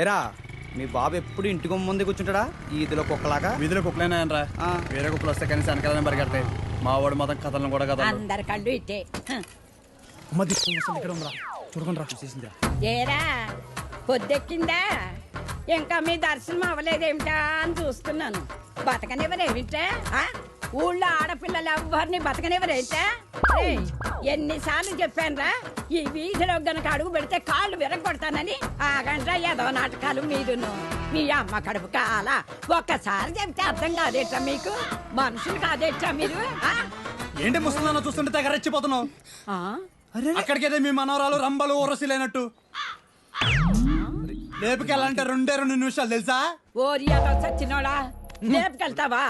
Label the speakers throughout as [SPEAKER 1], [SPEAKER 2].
[SPEAKER 1] ఏరా మీ బాబు ఎప్పుడు ఇంటికి ముందు కూర్చుంటాడా ఈదిలో కుక్కలాగా?
[SPEAKER 2] వీధిలో కుక్కలేనాయనరా, వేరే కుక్కలు వస్తే కనీసం వెనకాలనే పరిగెడతాయి. మా వాడు మాత్రం కథలను కూడా కదా.
[SPEAKER 3] అందరి కళ్ళు ఇట్టే.
[SPEAKER 2] చూడకుండా చూసేసిందిరా.
[SPEAKER 3] ఏరా పొద్దెక్కిందా? ఇంకా మీ దర్శనం అవ్వలేదేమిటా అని చూస్తున్నాను. బతకనివ్వరేమిటా? ఊళ్ళో ఆడపిల్లలు ఎవ్వరిని బతకనివ్వరేమిటా? ఎన్నిసార్లు చెప్పానురా, ఈ వీధిలో గనక అడుగు పెడితే కాళ్ళు విరగొడతానని. ఆగండ్రా ఏదో నాటకాలు మీరును. మీ అమ్మ కడుపు కాల ఒక్కసారి చెప్తే అర్థం కాదేట్రా మీకు? మనుషులు కాదేట్రా మీరు?
[SPEAKER 2] ఏంటి ముసలిదాన్ని చూస్తుంటే తెగ రెచ్చిపోతున్నావు? అక్కడికైతే మీ మనవరాలు రంబలు ఊరసిలేనట్టు లేపుకెళ్ళాలంటే 2 నిమిషాలు తెలుసా?
[SPEAKER 3] ఓరి అదో చచ్చినోడా, లేపుకెళ్తావా?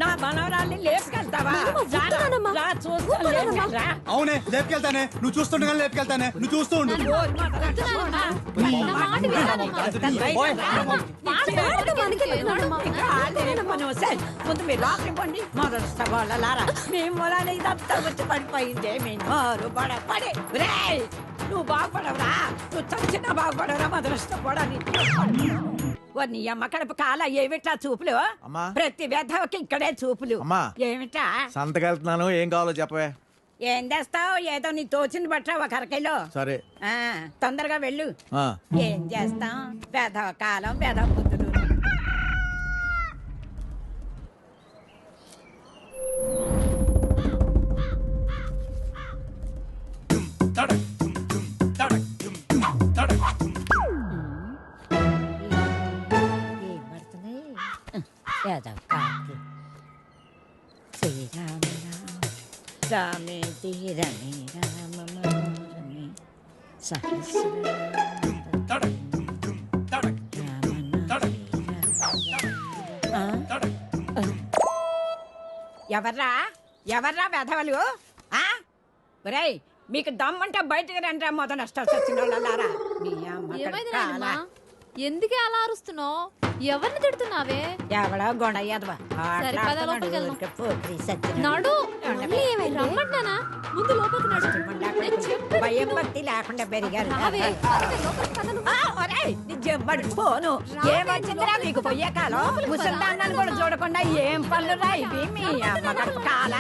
[SPEAKER 3] నా మనవరాల్ని లేపుకెళ్తావా?
[SPEAKER 2] అవునే లేపుకెళ్తానే, నువ్వు చూస్తుండగా లేపుకెళ్తానే, నువ్వు చూస్తూ ఉండు.
[SPEAKER 3] ముందు మీరు లోపలికి పండి. మొదలుస్తా వాళ్ళలారా, మీ మూలాన్ని ఇదంతా వచ్చి పడిపోయిందే. మీ నోరు పడే నువ్వు బాగుపడవురా, నువ్వు చచ్చినా బాగుపడవురా. మొదలుస్తా పడని నీ అమ్మ కడుపు కాల ఏమిటా చూపులు? ప్రతి వ్యధకి ఇక్కడే చూపులు. ఏమిటా
[SPEAKER 1] సంతకెళ్తున్నాను, ఏం కావాలో చెప్పవే.
[SPEAKER 3] ఏం చేస్తావు? ఏదో నీ తోచింది బట్రా ఒక అరకైలో.
[SPEAKER 1] సరే
[SPEAKER 3] తొందరగా వెళ్ళు. ఏం చేస్తాం? వ్యధవ కాలం, వ్యధవ బుద్ధులు. రామే తీరమే రామమే ఎవర్రా ఎవర్రా వెధవలు? ఒరేయ్, మీకు దమ్మంటే బయటకు రండి. మొదలు నష్టాలు వచ్చిన వాళ్ళారా.
[SPEAKER 4] ఎందుకే అలా అరుస్తున్నావు? ఎవరిని తిడుతున్నావే?
[SPEAKER 3] ఎవడో గొడయ్యదవా
[SPEAKER 4] రమ్మంటానా? ముందు లోపలికి
[SPEAKER 3] భయం భక్తి లేకుండా పెరిగారు. పోను ఏమొచ్చిందిరా మీకు పొయ్యే కాలం? ముసల్దాన్ని కూడా చూడకుండా ఏం పనులు రా ఇవి? మీ అమ్మ కడుపు కాల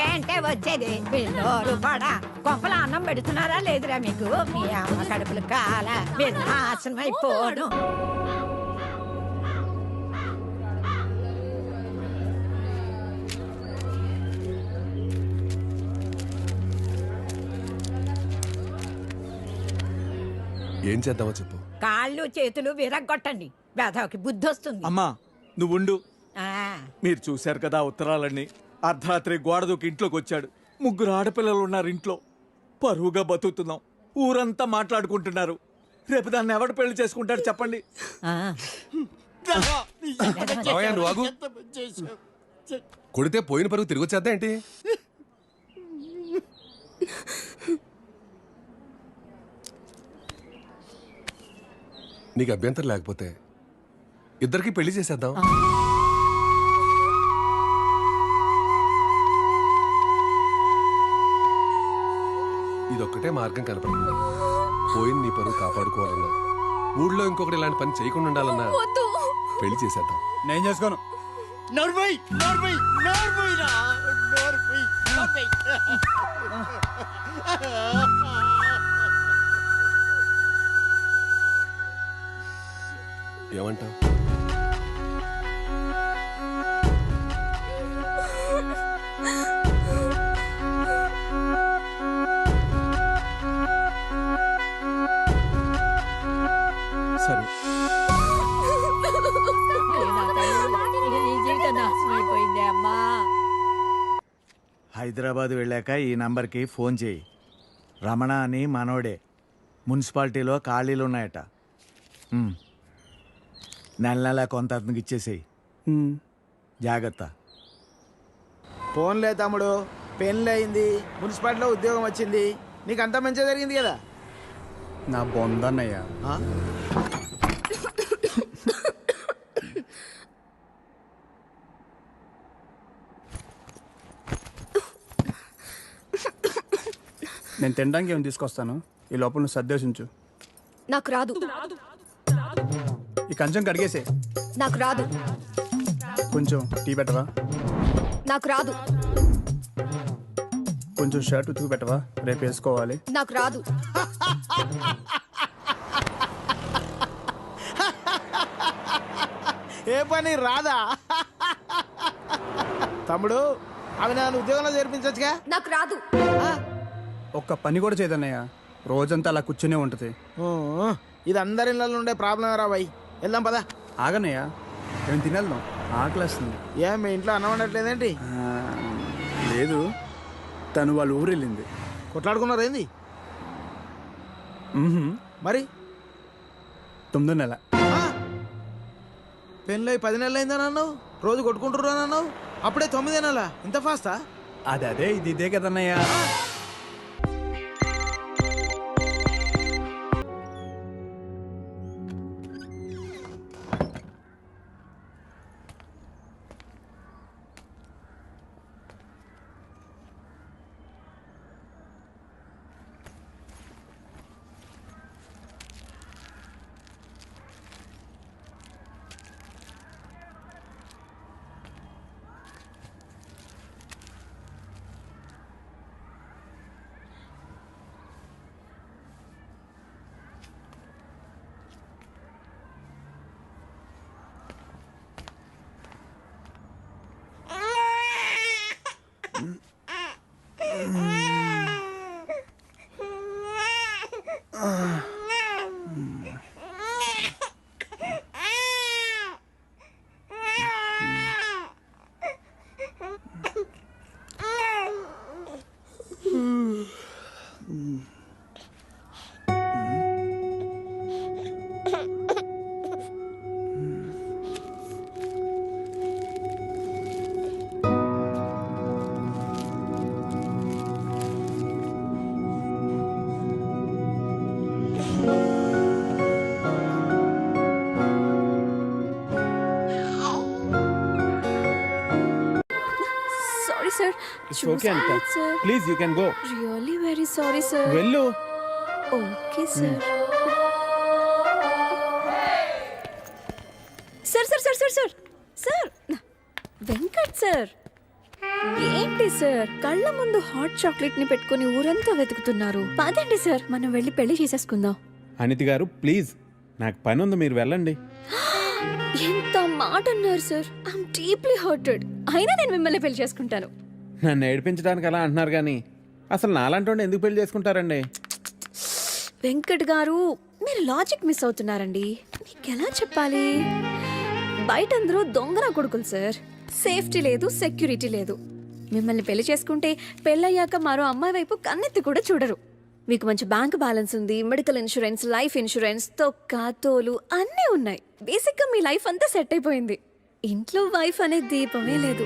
[SPEAKER 3] ఏంటే వచ్చేది? నోరు పడా కొంపల అన్నం పెడుతున్నారా లేదురా మీకు? మీ అమ్మ కడుపులు కాల నాశనం అయిపోను.
[SPEAKER 5] ఏం చేద్దామో చెప్పు.
[SPEAKER 3] కాళ్ళు చేతులు విరగొట్టండి, వేధవకి బుద్ధి వస్తుంది.
[SPEAKER 1] అమ్మా నువ్వుండు.
[SPEAKER 3] ఆ
[SPEAKER 1] మీరు చూశారు కదా ఉత్తరాలన్నీ. అర్ధరాత్రి గోడ దూకి ఇంట్లోకి వచ్చాడు. 3 ఆడపిల్లలు ఉన్నారు ఇంట్లో. పరువుగా బతుకుతున్నాం. ఊరంతా మాట్లాడుకుంటున్నారు. రేపు దాన్ని ఎవడు పెళ్లి చేసుకుంటాడు చెప్పండి?
[SPEAKER 5] నువ్వు ఆగు. కొడితే పోయిన పరువు తిరిగి వచ్చేద్దా ఏంటి? నీకు అభ్యంతరం లేకపోతే ఇద్దరికి పెళ్లి చేసేద్దాం. ఇదొక్కటే మార్గం కనపడుతుంది. పోయిన నీ పరువు కాపాడుకోవాలన్నా, ఊళ్ళో ఇంకొకటి ఇలాంటి పని చేయకుండా ఉండాలన్నా పెళ్లి చేసేద్దాం.
[SPEAKER 2] నేను చేసుకోను.
[SPEAKER 5] ఏమంటావు?
[SPEAKER 1] సరే హైదరాబాద్ వెళ్ళాక ఈ నంబర్కి ఫోన్ చేయి. రమణ అని మనోడే. మున్సిపాలిటీలో ఖాళీలు ఉన్నాయట. నెల కొంత అతనికి ఇచ్చేసేయి. జాగ్రత్త.
[SPEAKER 6] ఫోన్లే తమ్ముడు, పెళ్ళి అయింది, మున్సిపాలిటీలో ఉద్యోగం వచ్చింది, నీకు అంతా మంచిగా జరిగింది కదా.
[SPEAKER 2] నా బొందన్నయ్యా. నేను తినడానికి ఏమి తీసుకొస్తాను. ఈ లోపల నువ్వు సర్దేశించు.
[SPEAKER 4] నాకు రాదు.
[SPEAKER 2] ఈ కంచం కడిగేసే.
[SPEAKER 7] నాకు రాదు.
[SPEAKER 2] కొంచెం టీ పెట్టవా?
[SPEAKER 7] నాకు రాదు.
[SPEAKER 2] కొంచెం షర్ట్ ఉతుకు పెట్టవా? రేపు వేసుకోవాలి.
[SPEAKER 7] నాకు రాదు.
[SPEAKER 6] ఏ పని రాదా? తమ్ముడు అవి నన్ను ఉద్యోగంలో చేర్పించచ్చుగా.
[SPEAKER 7] నాకు రాదు.
[SPEAKER 2] ఒక్క పని కూడా చేయదన్నయ్య. రోజంతా అలా కూర్చునే ఉంటుంది.
[SPEAKER 6] ఇది అందరి ఇళ్ళలో ఉండే ప్రాబ్లం రా బాయ్. వెళ్దాం పదా.
[SPEAKER 2] ఆగన్నయ్య, మేము తినేద్దాం, ఆకలేస్తుంది.
[SPEAKER 6] ఏం మీ ఇంట్లో అన్నం వండట్లేదేంటి?
[SPEAKER 2] లేదు, తను వాళ్ళ ఊరు వెళ్ళింది.
[SPEAKER 6] కొట్లాడుకున్నారు ఏంది మరి?
[SPEAKER 2] 9వ నెల.
[SPEAKER 6] పెళ్ళై 10 నెలలు అయిందని అన్నావు, రోజు కొట్టుకుంటుర్రు అని అన్నావు, అప్పుడే 9 నెలలా? ఇంత ఫాస్టా?
[SPEAKER 2] అదే ఇది ఇదే కదన్నయ్య.
[SPEAKER 7] Sorry sir.
[SPEAKER 1] ఓకే అంట. Please you can go.
[SPEAKER 7] Really very sorry sir.
[SPEAKER 1] వెళ్ళు.
[SPEAKER 7] Okay sir. Sir sir sir sir sir sir Venkat sir, ఏంటి సార్ కళ్ళ ముందు హాట్ చాక్లెట్ ని పెట్టుకుని ఊరంతా వెతుకుతున్నారు? పదండి సార్, మనం వెళ్ళి పెళ్లి చేసేసుకుందాం.
[SPEAKER 1] అనితి గారు ప్లీజ్, నాకు పని ఉంది, మీరు వెళ్ళండి.
[SPEAKER 7] ఎంత మాట అన్నారు సార్. I'm deeply hurted. అయినా నేను మిమ్మల్ని పెళ్లి చేసుకుంటాను.
[SPEAKER 1] నన్ను ఏడిపించడానికి అలా అంటున్నారు కానీ అసలు నాలంటోండి ఎందుకు పెళ్లి చేసుకుంటారండి?
[SPEAKER 7] వెంకట్ గారు, మీరు లాజిక్ మిస్ అవుతున్నారండి. మీకు ఎలా చెప్పాలి? బయట అందరూ దొంగన కొడుకులు సార్. సేఫ్టీ లేదు, సెక్యూరిటీ లేదు. మిమ్మల్ని పెళ్లి చేసుకుంటే పెళ్ళయ్యాక మరో అమ్మాయి వైపు కన్నెత్తి కూడా చూడరు. మీకు మంచి బ్యాంక్ బ్యాలెన్స్ ఉంది, మెడికల్ ఇన్సూరెన్స్, లైఫ్ ఇన్సూరెన్స్, తొక్క తోలు అన్నీ ఉన్నాయి. బేసిక్గా మీ లైఫ్ అంతా సెట్ అయిపోయింది. ఇంట్లో వైఫ్ అనే దీపమే లేదు,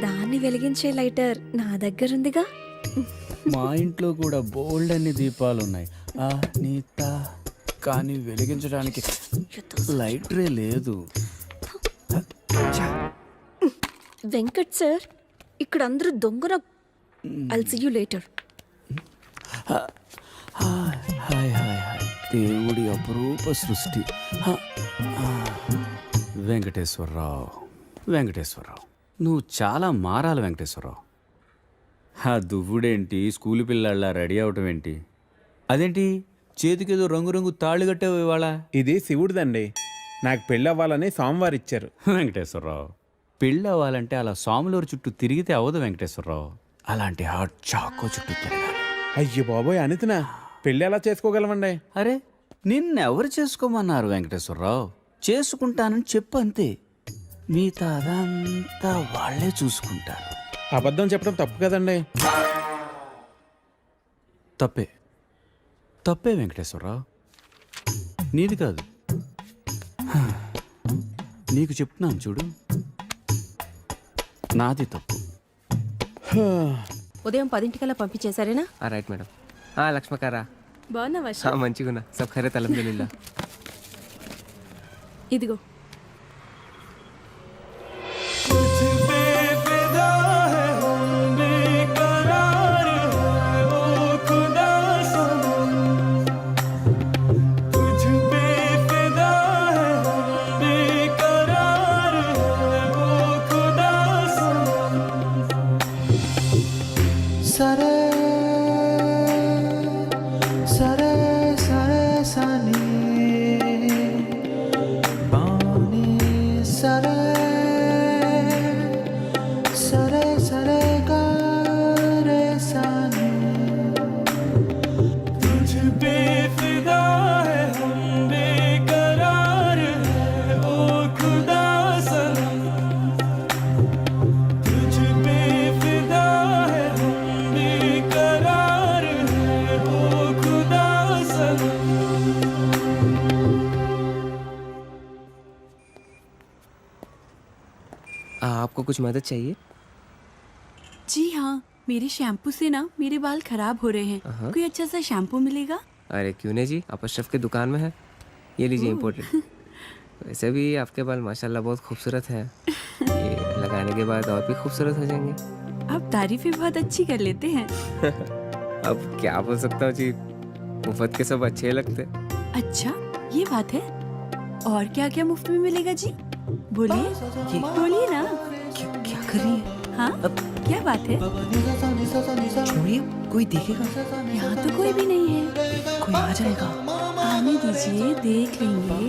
[SPEAKER 7] దాన్ని వెలిగించే లైటర్ నా దగ్గరుందిగా.
[SPEAKER 8] మా ఇంట్లో కూడా బోల్డ్ అన్ని దీపాలున్నాయి నీత, కానీ వెలిగించడానికి లైటరే లేదు.
[SPEAKER 7] వెంకట్ సార్, ఇక్కడ అందరూ దొంగన. I'll see you later.
[SPEAKER 8] Hi hi hi hi, దేవుడి అపురూప సృష్టి. వెంకటేశ్వరరావు, వెంకటేశ్వరరావు, నువ్వు చాలా మారాలి వెంకటేశ్వరరావు. ఆ దువ్వుడేంటి, స్కూల్ పిల్లల్లా రెడీ అవటం ఏంటి? అదేంటి చేతికేదో రంగురంగు తాళ్ళు కట్టావు ఇవాళ?
[SPEAKER 1] ఇది శివుడిదండి, నాకు పెళ్ళి అవ్వాలని స్వామివారు ఇచ్చారు.
[SPEAKER 8] వెంకటేశ్వరరావు, పెళ్ళి అవ్వాలంటే అలా సాములూరు చుట్టూ తిరిగితే అవ్వదు వెంకటేశ్వరరావు. అలాంటి హాట్ చాకో చుట్టూ తిరగాలి.
[SPEAKER 1] అయ్యో బాబోయ్ అనితినా, పెళ్ళి ఎలా చేసుకోగలమండి?
[SPEAKER 8] అరే నిన్నెవరు చేసుకోమన్నారు వెంకటేశ్వరరావు? చేసుకుంటానని చెప్పు అంతే, మిగతా అదంతా వాళ్ళే చూసుకుంటారు.
[SPEAKER 1] అబద్ధం చెప్పడం తప్పు కదండి.
[SPEAKER 8] తప్పే, తప్పే వెంకటేశ్వరరావు, నీది కాదు. నీకు చెప్తున్నాను చూడు, నాది తప్పు.
[SPEAKER 7] ఉదయం 10 పంపించేశారేనా?
[SPEAKER 9] Right madam. లక్ష్మకారా
[SPEAKER 7] బాగున్నావా?
[SPEAKER 9] మంచిగున్నా, సబ్ ఖైరత్ అల్హమ్దులిల్లా.
[SPEAKER 7] ఇదిగో.
[SPEAKER 9] आपको कुछ मदद चाहिए?
[SPEAKER 10] जी हाँ, मेरे शैम्पू से ना मेरे बाल खराब हो रहे हैं। कोई अच्छा सा शैम्पू मिलेगा?
[SPEAKER 9] अरे क्यों नहीं जी, आप अशरफ की दुकान में है, ये लीजिए इम्पोर्टेड। वैसे भी आपके बाल माशाल्लाह बहुत खूबसूरत है, ये लगाने के बाद और भी खूबसूरत हो जाएंगे।
[SPEAKER 10] आप तारीफें बहुत अच्छी कर लेते हैं।
[SPEAKER 9] अब क्या बोल सकता हूँ जी, मुफ्त के सब अच्छे लगते।
[SPEAKER 10] अच्छा, ये बात है। और क्या क्या मुफ्त में मिलेगा जी? बोलिए, बोलिए ना।
[SPEAKER 9] क्या कर रही है?
[SPEAKER 10] हाँ, क्या बात है?
[SPEAKER 9] छोड़िए, कोई देखेगा।
[SPEAKER 10] यहाँ तो कोई भी नहीं है।
[SPEAKER 9] कोई आ जाएगा।
[SPEAKER 10] आने दीजिए, देख लेंगे।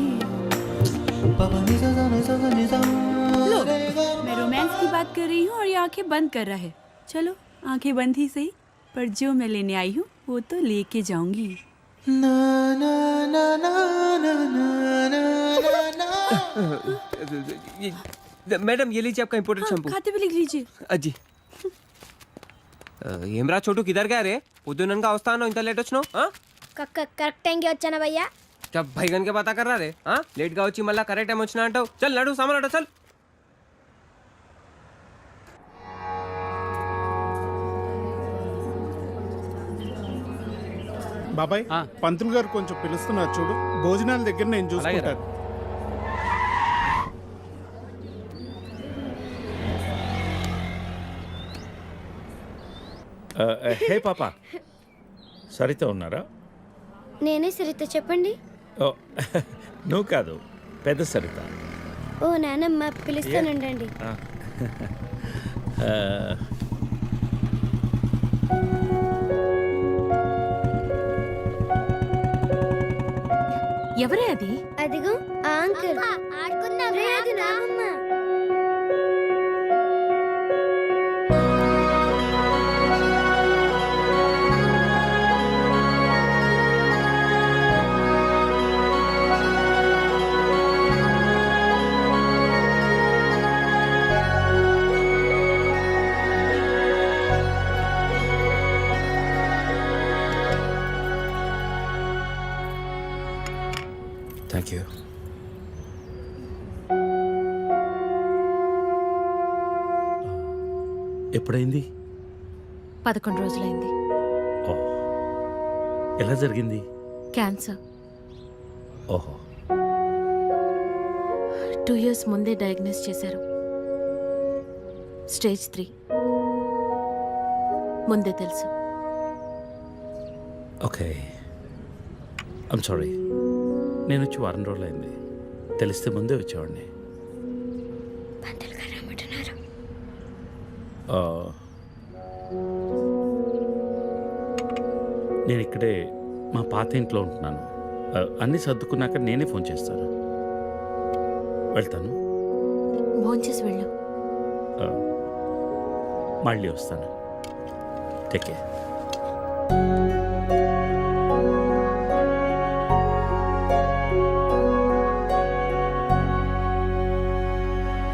[SPEAKER 10] लो, मैं रोमांस की बात कर रही हूँ और ये आंखें बंद कर रहा है। चलो, आंखें बंद ही सही, पर जो मैं लेने आई हूँ वो तो लेके जाऊंगी।
[SPEAKER 9] मैडम ये लीजिए आपका इम्पोर्टेड शैम्पू।
[SPEAKER 10] खाते भी लिख लीजिए।
[SPEAKER 9] అజ్జి ఏమ్రా చోటు కిదర్ గా రే పొద్దుననగా వస్తాను ఇంత లేట్ వచ్చినావు
[SPEAKER 11] కరెక్ట్ టైంకి వచ్చానా భయ్యా
[SPEAKER 9] क्या भैगन के पता कर रहा रे लेट గా వచ్చి మళ్ళా కరెక్ట్ టైం వచ్చినా అంటావు చల్ నడు సామాన్ అట చల్
[SPEAKER 12] బాబాయ్ పంతులు గారు కొంచెం పిలుస్తున్నారు చూడు, భోజనాల దగ్గర నేను చూసుకుంటాను.
[SPEAKER 13] హే పాప, సరిత ఉన్నారా?
[SPEAKER 11] నేనే సరిత, చెప్పండి.
[SPEAKER 13] ఓ నువ్వు కాదు, పెద్ద సరిత.
[SPEAKER 11] ఓ నానమ్మ, పిలుస్తానండి.
[SPEAKER 10] ఎవరే అది?
[SPEAKER 11] అదిగో ఆ అంకుల్. రే, అది నానమ్మ.
[SPEAKER 13] Thank you. ఎప్పుడైంది?
[SPEAKER 4] 11 రోజులైంది.
[SPEAKER 13] ఓ, ఎలా జరిగింది?
[SPEAKER 4] క్యాన్సర్.
[SPEAKER 13] ఓహో.
[SPEAKER 4] 2 years ముందే డయాగ్నోస్ చేశారు. స్టేజ్ 3. ముందే తెలుసు.
[SPEAKER 13] Okay, I'm sorry. నేను వచ్చి వారం రోజులైంది, తెలిస్తే ముందే వచ్చేవాడిని. నేను ఇక్కడే మా పాత ఇంట్లో ఉంటున్నాను. అన్నీ సర్దుకున్నాక నేనే ఫోన్ చేస్తాను. వెళ్తాను.
[SPEAKER 4] భోంచేసి వెళ్ళు.
[SPEAKER 13] మళ్ళీ వస్తాను. Take care.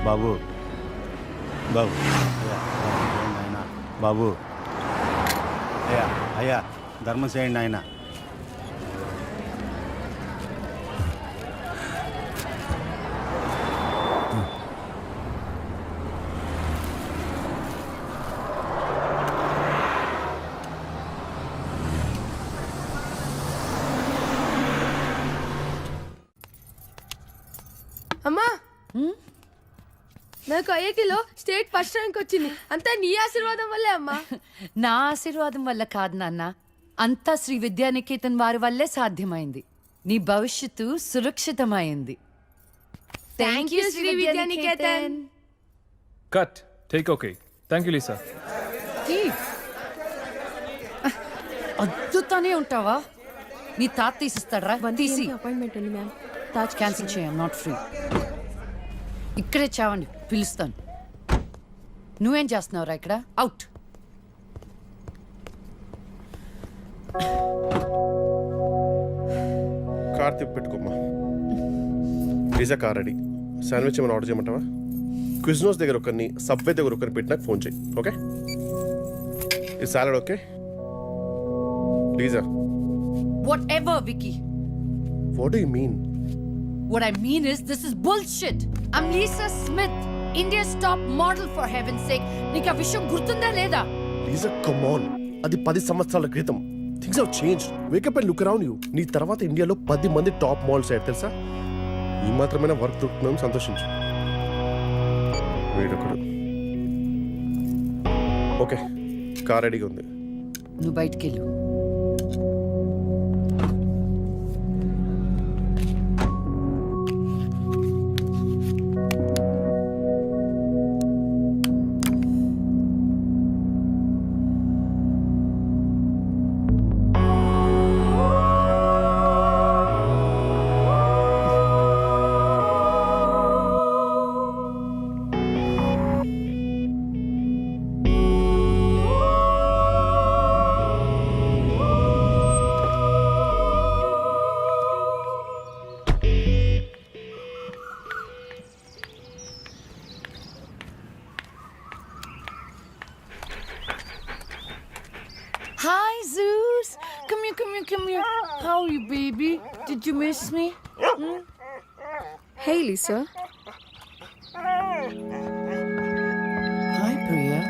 [SPEAKER 12] బాబు బాబు బాబు, అయ్యా అయ్యా, ధర్మం చేయండి ఆయన.
[SPEAKER 11] అమ్మా, నాకు ఐఐటీలో స్టేట్ ఫస్ట్ ర్యాంక్ వచ్చింది. అంతా నీ ఆశీర్వాదం వల్లే అమ్మా.
[SPEAKER 3] నా ఆశీర్వాదం వల్ల కాదు నాన్న, అంతా శ్రీ విద్యానికేతన్ వారి వల్లే సాధ్యమైంది. నీ భవిష్యత్తు సురక్షితమైంది.
[SPEAKER 11] Thank you Sree Vidyanikethan.
[SPEAKER 12] Cut, take okay. Thank you Lisa.
[SPEAKER 3] అద్దుతానే ఉంటావా? నీ తాత తీసిస్తాడరా? తీసి
[SPEAKER 10] అపాయింట్మెంట్ ఉంది మ్యామ్.
[SPEAKER 3] తాజ్ క్యాన్సిల్ చేయం, నాట్ ఫ్రీ. ఇక్కడే చావండి, పిలుస్తాను. నువ్వేం చేస్తున్నావురా ఇక్కడ? అవుట్.
[SPEAKER 12] కార్ తిప్పి పెట్టుకోమ్మా. Pizza car ready. శాండ్విచ్ ఏమైనా ఆర్డర్ చేయమంటావా? క్విజ్నోస్ దగ్గర ఒకరిని, సబ్వే దగ్గర ఒకరిని పెట్టి నాకు ఫోన్ చేయి. ఓకే? ఈ salad okay? లీజా,
[SPEAKER 3] Whatever, Vicky.
[SPEAKER 12] What do you mean?
[SPEAKER 3] What I mean is, this is bullshit. I'm Lisa Smith.
[SPEAKER 11] India's top model for haven sake. నీకు ఆ విషయం గుర్తుందా లేదా?
[SPEAKER 12] లీజా కమ్ ఆన్, అది 10 సంవత్సరాల క్రితం. Things have change. Wake up and look around you. నీ తర్వాత ఇండియాలో 10 మంది టాప్ మోడల్స్ అయ్యారు తెలుసా. ఈ మాత్రమైన వర్క్ దొరుకుతున్నాం, సంతోషించు. వీడొకడు. ఓకే, కార్ రెడీగా ఉంది.
[SPEAKER 11] నువ్వు బయటికెళ్ళు. Hi, Zeus. Come here, come here, come here. How are you, baby? Did you miss me?
[SPEAKER 7] Hey, Lisa.
[SPEAKER 11] Hi, Priya.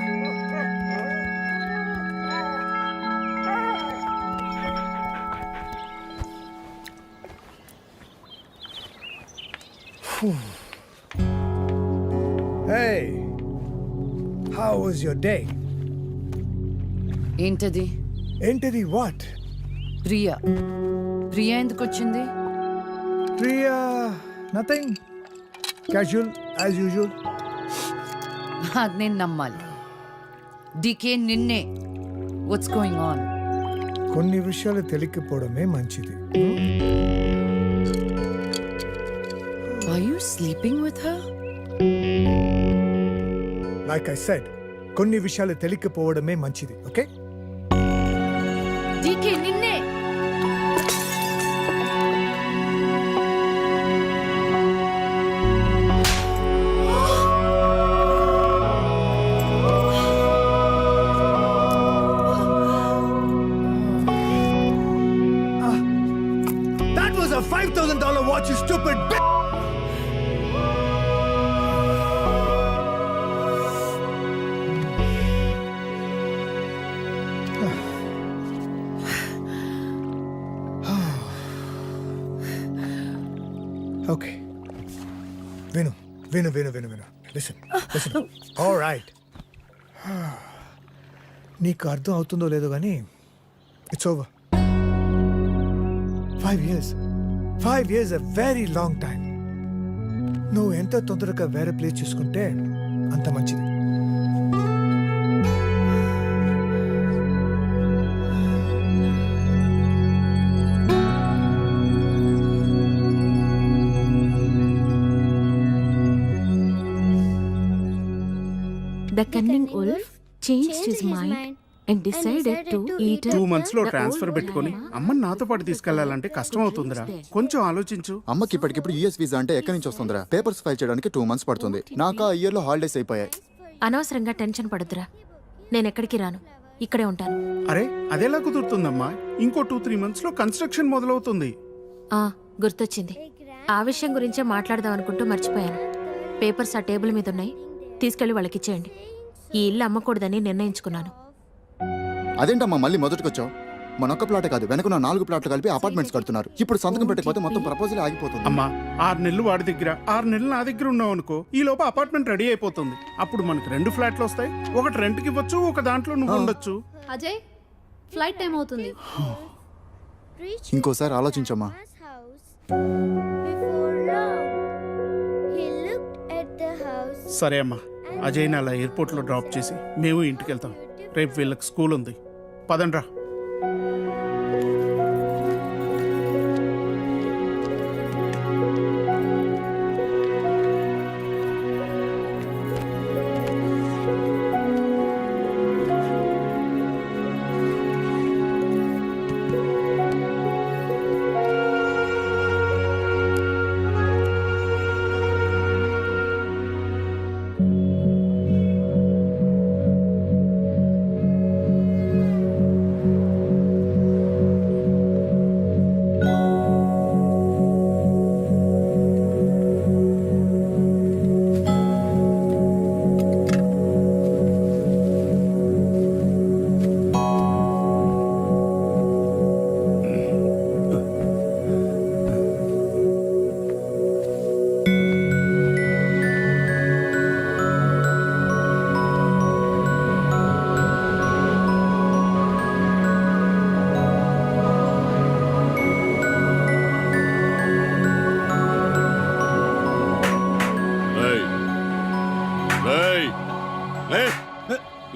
[SPEAKER 6] Hey, how was your day?
[SPEAKER 11] ఏంటది?
[SPEAKER 6] ఏంటిది? వాట్?
[SPEAKER 11] ప్రియా. ప్రియా ఎందుకు వచ్చింది?
[SPEAKER 6] Priya nothing, casual as usual.
[SPEAKER 11] అది నేను నమ్మాలి. డీకే నిన్నే. What's going on?
[SPEAKER 6] కొన్ని విషయాలు తెలియకపోవడమే మంచిది.
[SPEAKER 11] Are you sleeping with her?
[SPEAKER 6] Like I said, కొన్ని విషయాలు తెలియకపోవడమే మంచిది. ఓకే,
[SPEAKER 11] డీకే నిన్నే.
[SPEAKER 6] that was a $5,000 watch, you stupid bitch. Okay, విను విను విను విను విను. Listen listen. ఆల్ రైట్, నీకు అర్థం అవుతుందో లేదో కానీ it's over. 5 years, 5 years a very long time. నువ్వు ఎంత తొందరగా వేరే ప్లేస్ చూసుకుంటే అంత మంచిది.
[SPEAKER 4] The cunning wolf changed his mind and decided to eat
[SPEAKER 2] 2 months లో ట్రాన్స్ఫర్ పెట్టుకొని అమ్మని నాతో పాటు తీసుకెళ్లాలంటే కష్టం అవుతుందిరా. కొంచెం ఆలోచించు.
[SPEAKER 14] అమ్మకి ఇప్పటికిప్పుడు యూఎస్ వీసా అంటే ఎక్కడి నుంచి వస్తుందిరా? పేపర్స్ ఫైల్ చేయడానికి 2 months పడుతుంది. నాకు ఆ ఇయర్ లో హాలిడేస్ అయిపోయాయి.
[SPEAKER 4] అనవసరంగా టెన్షన్ పడొద్దురా. నేను ఎక్కడికి రాను, ఇక్కడే ఉంటాను.
[SPEAKER 2] అరే అదెలా కుదురుతుందమ్మా? ఇంకో 2-3 months లో కన్స్ట్రక్షన్ మొదలవుతుంది.
[SPEAKER 4] గుర్తొచ్చింది. ఆ విషయం గురించే మాట్లాడదాం అనుకుంటూ మర్చిపోయాను. పేపర్స్ ఆ టేబుల్ మీద ఉన్నాయి, తీసుకెళ్లి వాళ్ళకిచ్చేయండి. ఈ ఇల్లు అమ్మకూడదని నిర్ణయించుకున్నాను.
[SPEAKER 14] అదేంటమ్మా మళ్ళీ మొదటికొచ్చావు? మనొక్క ప్లాటే కాదు, వెనక 4 ప్లాట్లు కలిపి అపార్ట్మెంట్స్ కడుతున్నారు. ఇప్పుడు సంతకం పెట్టకపోతే మొత్తం ప్రపోజల్ ఆగిపోతుంది.
[SPEAKER 2] అమ్మా 6 నెలలు వాడి దగ్గర, 6 నెలలు నా దగ్గర ఉన్నావు అనుకో, ఈ లోపు అపార్ట్మెంట్ రెడీ అయిపోతుంది. అప్పుడు మనకి 2 ఫ్లాట్లు వస్తాయి. ఒకటి రెంట్కి ఇవ్వచ్చు, ఒక దాంట్లో నువ్వు ఉండొచ్చు.
[SPEAKER 10] అజయ్, ఫ్లైట్ టైం అవుతుంది.
[SPEAKER 14] ఇంకోసారి ఆలోచించమ్మా.
[SPEAKER 2] సరే అమ్మా, అజయ్ని అలా ఎయిర్పోర్ట్లో డ్రాప్ చేసి మేము ఇంటికి వెళ్తాం. రేపు వీళ్ళకి స్కూల్ ఉంది. పదండ్రా.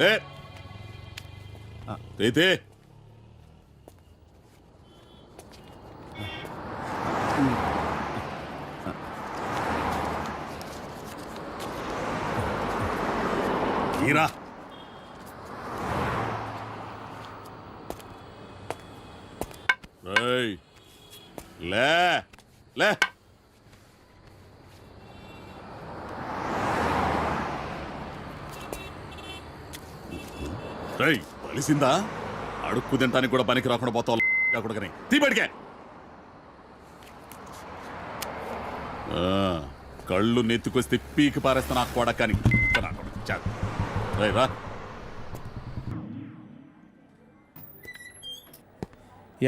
[SPEAKER 15] లే అయితే తీరా రేయ్, లే లే రేయ్, కలిసిందా? అడుక్కు తింటానికి కూడా పనికి రాకుండా పోతావు కూడా తీబడికే. కళ్ళు నెత్తుకొస్తే పీకి పారేస్తా నాకు కొడకని రా.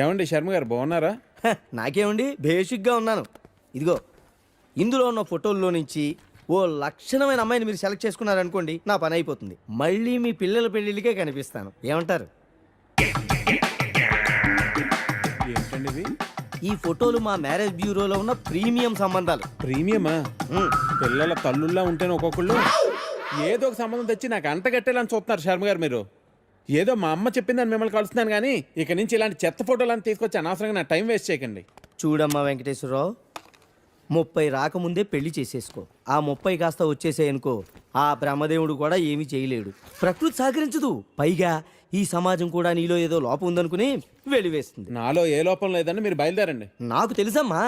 [SPEAKER 2] ఏమండి శర్మ గారు బాగున్నారా?
[SPEAKER 16] నాకేమండి బేసిక్గా ఉన్నాను. ఇదిగో ఇందులో ఉన్న ఫోటోల్లో నుంచి ఓ లక్షణమైన అమ్మాయిని మీరు సెలెక్ట్ చేసుకున్నారనుకోండి, నా పని అయిపోతుంది. మళ్ళీ మీ పిల్లల పెళ్ళిళ్ళకే కనిపిస్తాను. ఏమంటారు?
[SPEAKER 2] ఏంటండి ఇవి?
[SPEAKER 16] ఈ ఫోటోలు మా మ్యారేజ్ బ్యూరోలో ఉన్న ప్రీమియం సంబంధాలు.
[SPEAKER 2] ప్రీమియమా? పిల్లల తల్లుల్లా ఉంటేనే ఒక్కొక్కళ్ళు ఏదో ఒక సంబంధం తెచ్చి నాకు అంటగట్టేలని చూస్తున్నారు శర్మ గారు మీరు. ఏదో మా అమ్మ చెప్పిందని మిమ్మల్ని కలుస్తున్నాను కానీ ఇక నుంచి ఇలాంటి చెత్త ఫోటోలను తీసుకొచ్చి అనవసరంగా నా టైం వేస్ట్ చేయకండి.
[SPEAKER 16] చూడమ్మా వెంకటేశ్వరరావు, 30 రాకముందే పెళ్లి చేసేసుకో. ఆ 30 కాస్త వచ్చేసేయనుకో, ఆ బ్రహ్మదేవుడు కూడా ఏమీ చేయలేడు. ప్రకృతి సహకరించదు. పైగా ఈ సమాజం కూడా నీలో ఏదో లోపం ఉందనుకుని వెలివేస్తుంది.
[SPEAKER 2] నాలో ఏ లోపం లేదని మీరు బయలుదేరండి.
[SPEAKER 16] నాకు తెలుసమ్మా,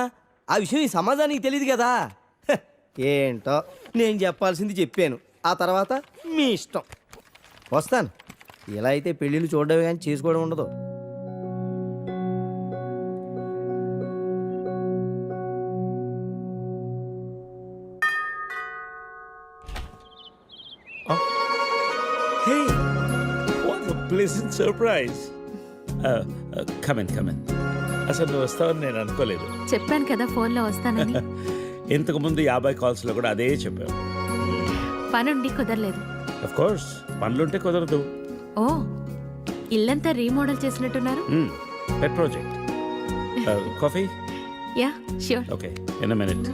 [SPEAKER 16] ఆ విషయం ఈ సమాజానికి తెలియదు కదా. ఏంటో నేను చెప్పాల్సింది చెప్పాను, ఆ తర్వాత మీ ఇష్టం. వస్తాను. ఇలా అయితే పెళ్ళిళ్ళు చూడడమే కానీ చేసుకోవడం ఉండదు.
[SPEAKER 13] Hey, what a pleasant surprise. Come in. అసలు నువ్వు వస్తావని నేను అనుకోలేదు.
[SPEAKER 4] చెప్పాను కదా ఫోన్లో వస్తానని.
[SPEAKER 13] ఇంతకు ముందు 50 కాల్స్లో కూడా అదే చెప్పావు.
[SPEAKER 4] పనుండి కుదరలేదు.
[SPEAKER 13] అఫ్ కోర్స్ పనులుంటే కుదరదు.
[SPEAKER 4] ఓ, ఇల్లంతా రీమోడల్ చేసినట్టున్నారు.
[SPEAKER 13] పెట్ project. Coffee?
[SPEAKER 4] Yeah sure.
[SPEAKER 13] Okay, in a minute.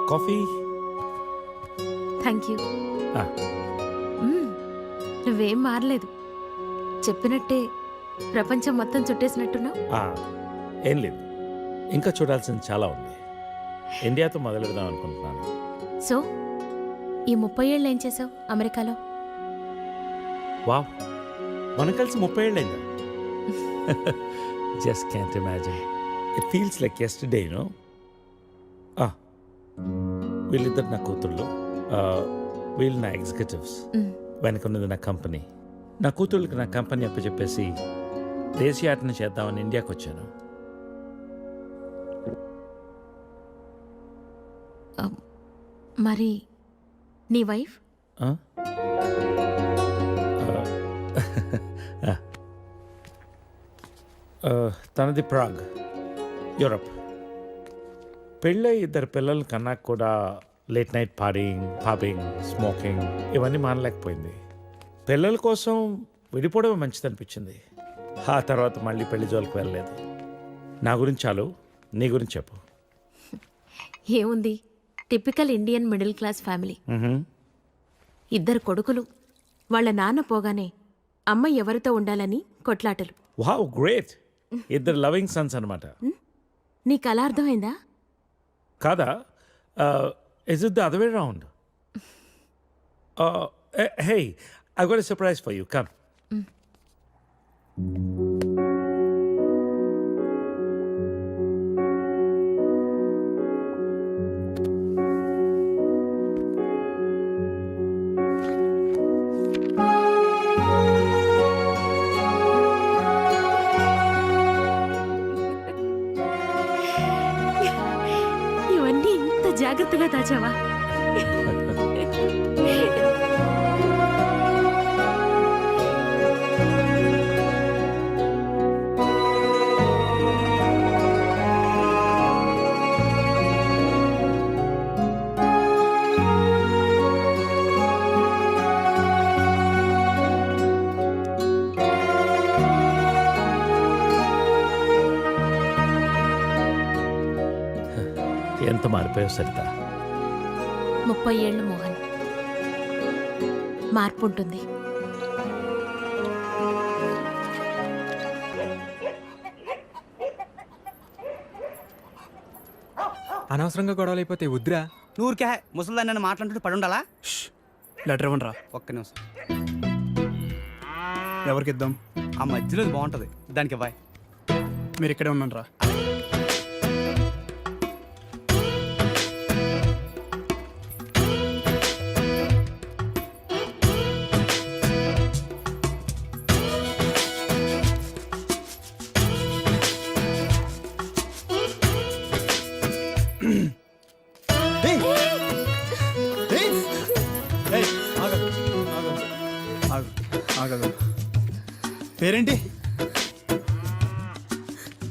[SPEAKER 13] Coffee?
[SPEAKER 4] Thank you. నువ్వేం మారలేదు. చెప్పినట్టే ప్రపంచం మొత్తం చుట్టేసినట్టున్నావు.
[SPEAKER 13] ఏం లేదు, ఇంకా చూడాల్సింది చాలా ఉంది. ఇండియాతో మొదలు పెడదాం అనుకుంటున్నాను.
[SPEAKER 4] సో ఈ 30 ఏళ్ళు ఏం చేసావు అమెరికాలో?
[SPEAKER 13] వావ్, మనం కలిసి 30 ఏళ్ళైందా? Just can't imagine. It feels like yesterday, you know. వీళ్ళిద్దరు నా కూతుళ్ళు, వీళ్ళు నా ఎగ్జిక్యూటివ్స్. వెనకున్నది నా కంపెనీ. నా కూతుళ్ళకి నా కంపెనీ అప్పచెప్పేసి దేశీయాటన చేద్దామని ఇండియాకి వచ్చాను.
[SPEAKER 4] మరి నీ వైఫ్?
[SPEAKER 13] తనది ప్రాగ్, యూరప్. పెళ్ళై 2 పిల్లలు కన్నా కూడా లేట్ నైట్ పాపింగ్, స్మోకింగ్ ఇవన్నీ మానలేకపోయింది. పిల్లల కోసం విడిపోవడమే మంచిది అనిపించింది. ఆ తర్వాత మళ్ళీ పెళ్లి జోలికి వెళ్ళలేదు. నా గురించి చాలు, నీ గురించి చెప్పు.
[SPEAKER 4] ఏముంది, typical Indian middle class family. 2 కొడుకులు. వాళ్ళ నాన్న పోగానే అమ్మ ఎవరితో ఉండాలని కొట్లాటలు.
[SPEAKER 13] Wow, great. 2 లవింగ్ సన్స్ అన్నమాట.
[SPEAKER 4] నీకు అలా అర్థమైందా?
[SPEAKER 13] కాదా? Is it the other way around? Hey, I've got a surprise for you. Come.
[SPEAKER 4] ఇవన్నీ ఇంత జాగ్రత్తగా దాచావా?
[SPEAKER 13] చెప్పావు సరిత?
[SPEAKER 4] 30 ఏళ్ళు మోహన్. మార్పు ఉంటుంది.
[SPEAKER 17] అనవసరంగా గొడవలు అయిపోతే వద్దురా.
[SPEAKER 16] నూరికే ముసలిదాన్ని నన్ను మాట్లాడుతూ పడి ఉండాలా?
[SPEAKER 17] లెటర్ ఇవ్వండి రా.
[SPEAKER 16] ఒక్క నిమిషం.
[SPEAKER 17] ఎవరికి ఇద్దాం?
[SPEAKER 16] ఆ మధ్యలో బాగుంటది, దానికి ఇవ్వాలి.
[SPEAKER 17] మీరు ఇక్కడే ఉండండి రా. పేరేంటి?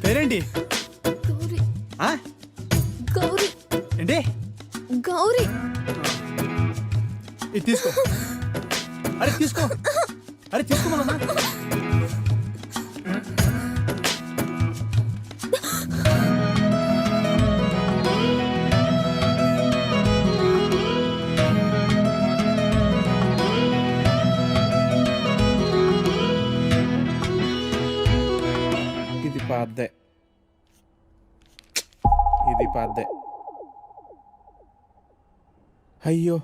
[SPEAKER 17] పేరేంటి? ఆ?
[SPEAKER 7] గౌరీ.
[SPEAKER 17] ఏంటి?
[SPEAKER 7] గౌరీ.
[SPEAKER 17] ఇది తీసుకో. అరే తీసుకో. అరే తీసుకోమన్నా.
[SPEAKER 2] ఇది పాద్దే. అయ్యో,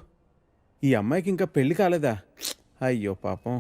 [SPEAKER 2] ఈ అమ్మాయికి ఇంకా పెళ్లి కాలేదా? అయ్యో పాపం.